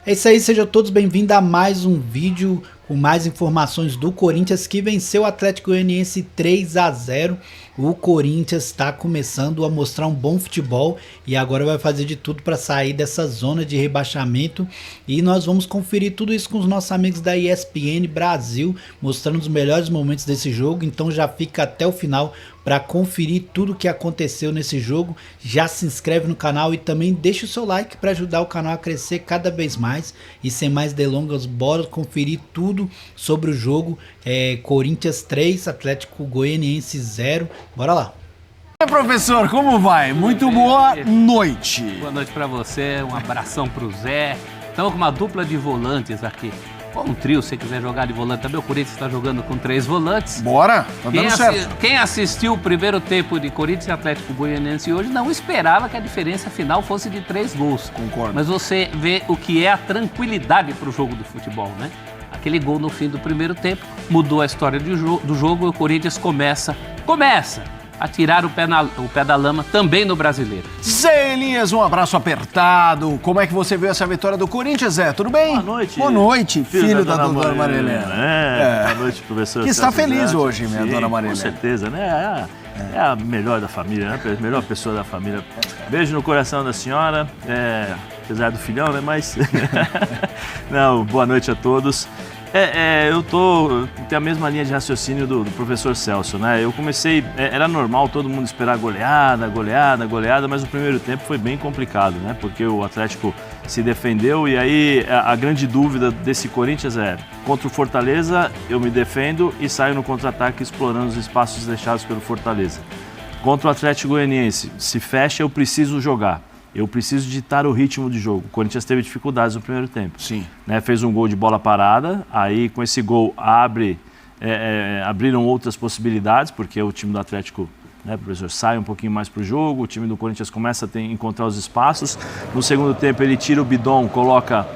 É isso aí, sejam todos bem-vindos a mais um vídeo com mais informações do Corinthians que venceu o Atlético Goianiense 3-0. O Corinthians está começando a mostrar um bom futebol e agora vai fazer de tudo para sair dessa zona de rebaixamento. E nós vamos conferir tudo isso com os nossos amigos da ESPN Brasil, mostrando os melhores momentos desse jogo. Então já fica até o final para conferir tudo o que aconteceu nesse jogo. Já se inscreve no canal e também deixa o seu like para ajudar o canal a crescer cada vez mais. E sem mais delongas, bora conferir tudo sobre o jogo. Corinthians 3, Atlético Goianiense 0. Bora lá. E aí, professor, como vai? Muito boa noite. Boa noite para você, um abração pro Zé. Estamos com uma dupla de volantes aqui. Ou um trio, se você quiser jogar de volante também. O Corinthians está jogando com 3 volantes. Bora, tá dando certo. Quem assistiu o primeiro tempo de Corinthians e Atlético Goianiense hoje não esperava que a diferença final fosse de 3 gols. Concordo. Mas você vê o que é a tranquilidade para o jogo do futebol, né? Aquele gol no fim do primeiro tempo mudou a história do jogo e o Corinthians começa a tirar o pé da lama também no Brasileiro. Zé Elias, um abraço apertado. Como é que você viu essa vitória do Corinthians, Zé? Tudo bem? Boa noite. Boa noite, filho da dona Marilena. Boa noite, professor. Que está feliz hoje, minha dona Marilena. Com certeza, né? É a melhor da família, né? A melhor pessoa da família. Beijo no coração da senhora, apesar do filhão, né? Mas, não, boa noite a todos. Eu tenho a mesma linha de raciocínio do professor Celso, né? Eu comecei, era normal todo mundo esperar goleada, mas o primeiro tempo foi bem complicado, né? Porque o Atlético se defendeu e aí a grande dúvida desse Corinthians contra o Fortaleza eu me defendo e saio no contra-ataque explorando os espaços deixados pelo Fortaleza. Contra o Atlético Goianiense, se fecha, eu preciso jogar. Eu preciso ditar o ritmo de jogo. O Corinthians teve dificuldades no primeiro tempo. Sim. Né, fez um gol de bola parada, aí com esse gol abriram outras possibilidades, porque o time do Atlético, né, professor, sai um pouquinho mais para o jogo, o time do Corinthians começa a encontrar os espaços. No segundo tempo ele tira o Bidon, coloca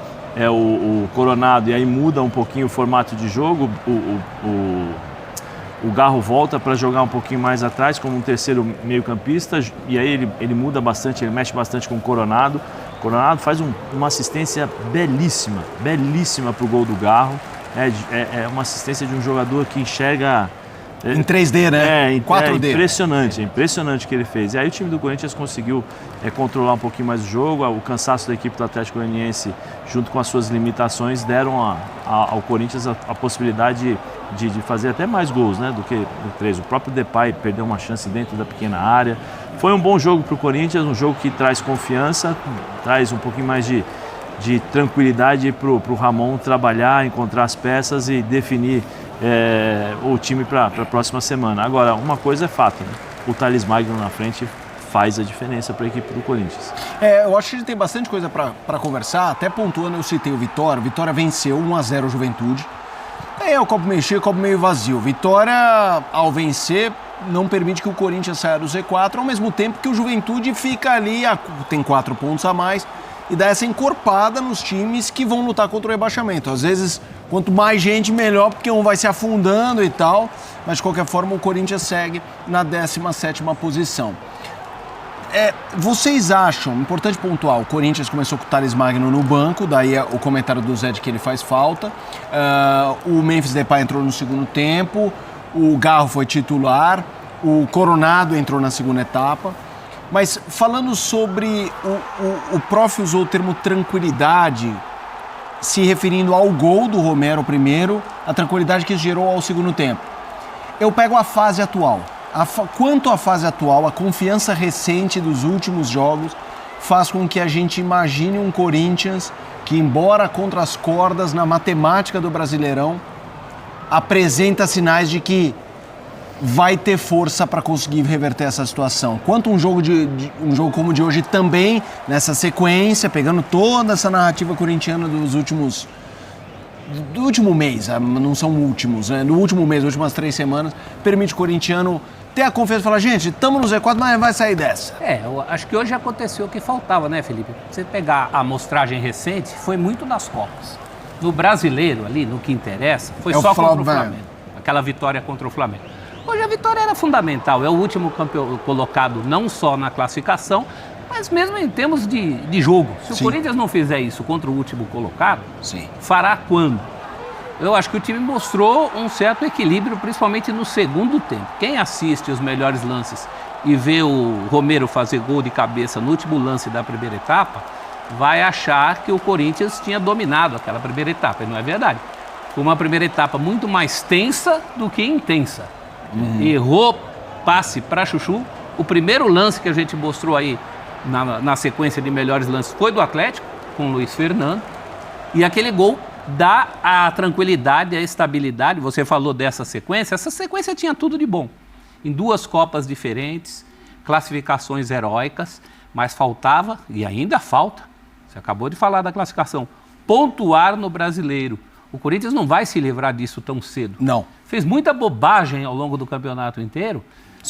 o Coronado e aí muda um pouquinho o formato de jogo. O Garro volta para jogar um pouquinho mais atrás como um terceiro meio-campista e aí ele muda bastante, ele mexe bastante com o Coronado. O Coronado faz uma assistência belíssima para o gol do Garro. É uma assistência de um jogador que enxerga... Em 3D, né? Em 4D. É impressionante o que ele fez. E aí o time do Corinthians conseguiu controlar um pouquinho mais o jogo. O cansaço da equipe do Atlético Goianiense, junto com as suas limitações, deram ao Corinthians a possibilidade de fazer até mais gols, né, do que 3. O próprio Depay perdeu uma chance dentro da pequena área. Foi um bom jogo para o Corinthians, um jogo que traz confiança, traz um pouquinho mais de tranquilidade para o Ramon trabalhar, encontrar as peças e definir o time para a próxima semana. Agora, uma coisa é fato, né? O Thales Magno na frente faz a diferença para a equipe do Corinthians. Eu acho que a gente tem bastante coisa para conversar, até pontuando, eu citei o Vitória. Vitória venceu 1-0 o Juventude. O copo meio cheio, o copo meio vazio. Vitória, ao vencer, não permite que o Corinthians saia do Z4, ao mesmo tempo que o Juventude fica ali, tem 4 pontos a mais, e dá essa encorpada nos times que vão lutar contra o rebaixamento. Às vezes, quanto mais gente, melhor, porque um vai se afundando e tal, mas de qualquer forma o Corinthians segue na 17ª posição. Vocês acham, importante pontuar, o Corinthians começou com o Thales Magno no banco, daí o comentário do Zé de que ele faz falta, o Memphis Depay entrou no segundo tempo, o Garro foi titular, o Coronado entrou na segunda etapa. Mas falando sobre o prof usou o termo tranquilidade, se referindo ao gol do Romero primeiro, a tranquilidade que gerou ao segundo tempo. Eu pego a fase atual. Quanto à fase atual, a confiança recente dos últimos jogos faz com que a gente imagine um Corinthians que, embora contra as cordas na matemática do Brasileirão, apresenta sinais de que vai ter força para conseguir reverter essa situação. Quanto um jogo como o de hoje também, nessa sequência, pegando toda essa narrativa corintiana do último mês, não são últimos, né? No último mês, últimas 3 semanas, permite o corintiano ter a confiança e falar, gente, estamos no Z4, mas vai sair dessa. Eu acho que hoje aconteceu o que faltava, né, Felipe? Você pegar a amostragem recente, foi muito nas Copas. No Brasileiro, ali, no que interessa, foi só contra o Flamengo. Aquela vitória contra o Flamengo. Hoje a vitória era fundamental, é o último campeão colocado não só na classificação, Mas mesmo em termos de jogo, se Sim. o Corinthians não fizer isso contra o último colocado, Sim. fará quando? Eu acho que o time mostrou um certo equilíbrio, principalmente no segundo tempo. Quem assiste os melhores lances e vê o Romero fazer gol de cabeça no último lance da primeira etapa, vai achar que o Corinthians tinha dominado aquela primeira etapa, e não é verdade. Foi uma primeira etapa muito mais tensa do que intensa. Errou passe para Chuchu. O primeiro lance que a gente mostrou aí na sequência de melhores lances foi do Atlético, com o Luiz Fernando. E aquele gol dá a tranquilidade, a estabilidade. Você falou dessa sequência. Essa sequência tinha tudo de bom. Em 2 Copas diferentes, classificações heróicas, mas faltava, e ainda falta, você acabou de falar da classificação, pontuar no Brasileiro. O Corinthians não vai se livrar disso tão cedo. Não. Fez muita bobagem ao longo do campeonato inteiro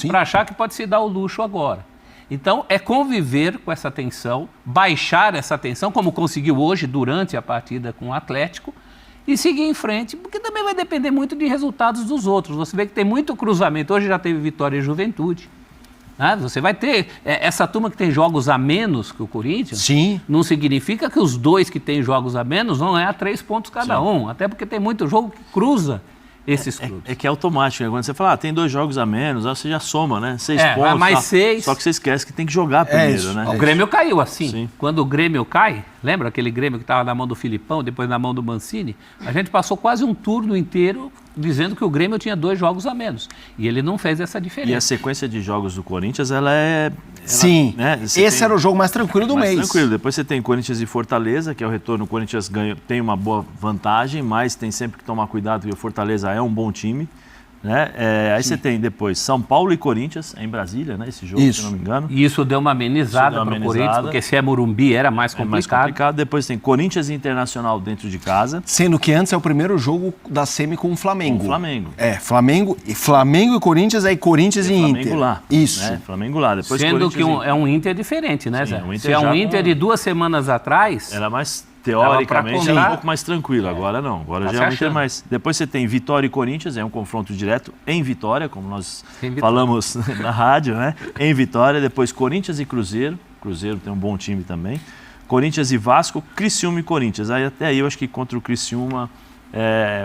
para achar que pode se dar o luxo agora. Então, é conviver com essa tensão, baixar essa tensão, como conseguiu hoje durante a partida com o Atlético, e seguir em frente, porque também vai depender muito de resultados dos outros. Você vê que tem muito cruzamento. Hoje já teve Vitória e Juventude. Né? Você vai ter essa turma que tem jogos a menos que o Corinthians. Sim. Não significa que os 2 que têm jogos a menos vão ganhar 3 pontos cada um. Até porque tem muito jogo que cruza esses clubes. É que é automático, né? Quando você fala, tem 2 jogos a menos, aí você já soma, né? 6 pontos. Vai mais tá? 6. Só que você esquece que tem que jogar primeiro, isso. né? O Grêmio caiu assim. Sim. Quando o Grêmio cai, lembra aquele Grêmio que estava na mão do Filipão, depois na mão do Mancini? A gente passou quase um turno inteiro dizendo que o Grêmio tinha 2 jogos a menos. E ele não fez essa diferença. E a sequência de jogos do Corinthians, ela é... Sim, né? esse era o jogo mais tranquilo do mês. Tranquilo. Depois você tem Corinthians e Fortaleza, que é o retorno. O Corinthians ganha, tem uma boa vantagem, mas tem sempre que tomar cuidado, porque o Fortaleza é um bom time. Né? Aí você tem depois São Paulo e Corinthians, em Brasília, né? Esse jogo, se não me engano. E isso deu uma amenizada para o Corinthians, porque se é Morumbi era mais complicado. Mais complicado. Depois tem Corinthians e Internacional dentro de casa. Sendo que antes é o primeiro jogo da semi com o Flamengo. Com o Flamengo. Flamengo e Corinthians, aí Corinthians e Inter. Flamengo lá. Isso. Né? Flamengo lá. Depois Sendo que e... é um Inter diferente, né, Sim, Zé? um Inter se é um já Inter de 2 semanas atrás... Era mais... Teoricamente contar. é um pouco mais tranquilo, agora não. Agora já é um Inter mais. Depois você tem Vitória e Corinthians, é um confronto direto em Vitória, como nós falamos na rádio, né? Em Vitória. Depois Corinthians e Cruzeiro. Cruzeiro tem um bom time também. Corinthians e Vasco, Criciúma e Corinthians. Até aí eu acho que contra o Criciúma,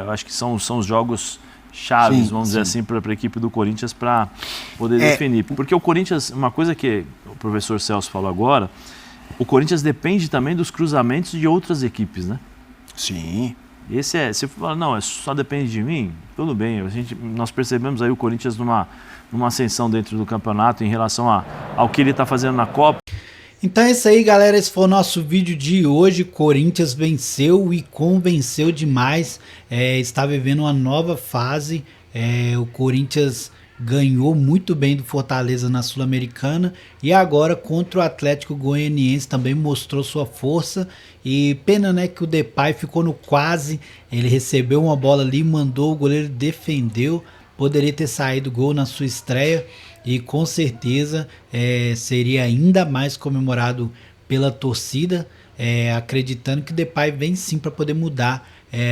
eu acho que são os jogos chaves, vamos dizer assim, para a equipe do Corinthians para poder definir. Porque o Corinthians, uma coisa que o professor Celso falou agora, o Corinthians depende também dos cruzamentos de outras equipes, né? Sim. Se fala, não, só depende de mim, tudo bem. Nós percebemos aí o Corinthians numa ascensão dentro do campeonato em relação ao que ele está fazendo na Copa. Então é isso aí, galera. Esse foi o nosso vídeo de hoje. Corinthians venceu e convenceu demais. Está vivendo uma nova fase. O Corinthians ganhou muito bem do Fortaleza na Sul-Americana e agora contra o Atlético Goianiense também mostrou sua força. E pena, né, que o Depay ficou no quase. Ele recebeu uma bola ali, mandou, o goleiro defendeu. Poderia ter saído gol na sua estreia e com certeza seria ainda mais comemorado pela torcida, acreditando que o Depay vem sim para poder mudar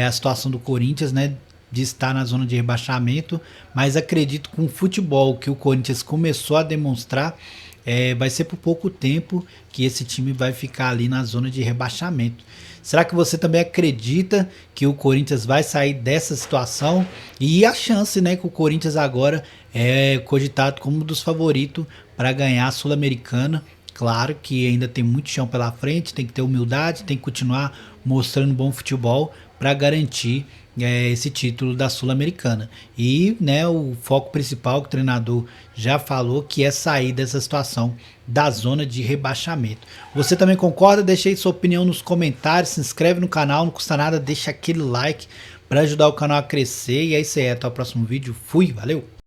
a situação do Corinthians, né, de estar na zona de rebaixamento. Mas acredito que com o futebol que o Corinthians começou a demonstrar, vai ser por pouco tempo que esse time vai ficar ali na zona de rebaixamento. Será que você também acredita que o Corinthians vai sair dessa situação? E a chance, né, que o Corinthians agora é cogitado como um dos favoritos para ganhar a Sul-Americana. Claro que ainda tem muito chão pela frente, tem que ter humildade, tem que continuar mostrando bom futebol para garantir esse título da Sul-Americana. E, né, o foco principal que o treinador já falou, que é sair dessa situação da zona de rebaixamento. Você também concorda? Deixa aí sua opinião nos comentários, se inscreve no canal, não custa nada, deixa aquele like para ajudar o canal a crescer. E é isso aí, até o próximo vídeo. Fui, valeu!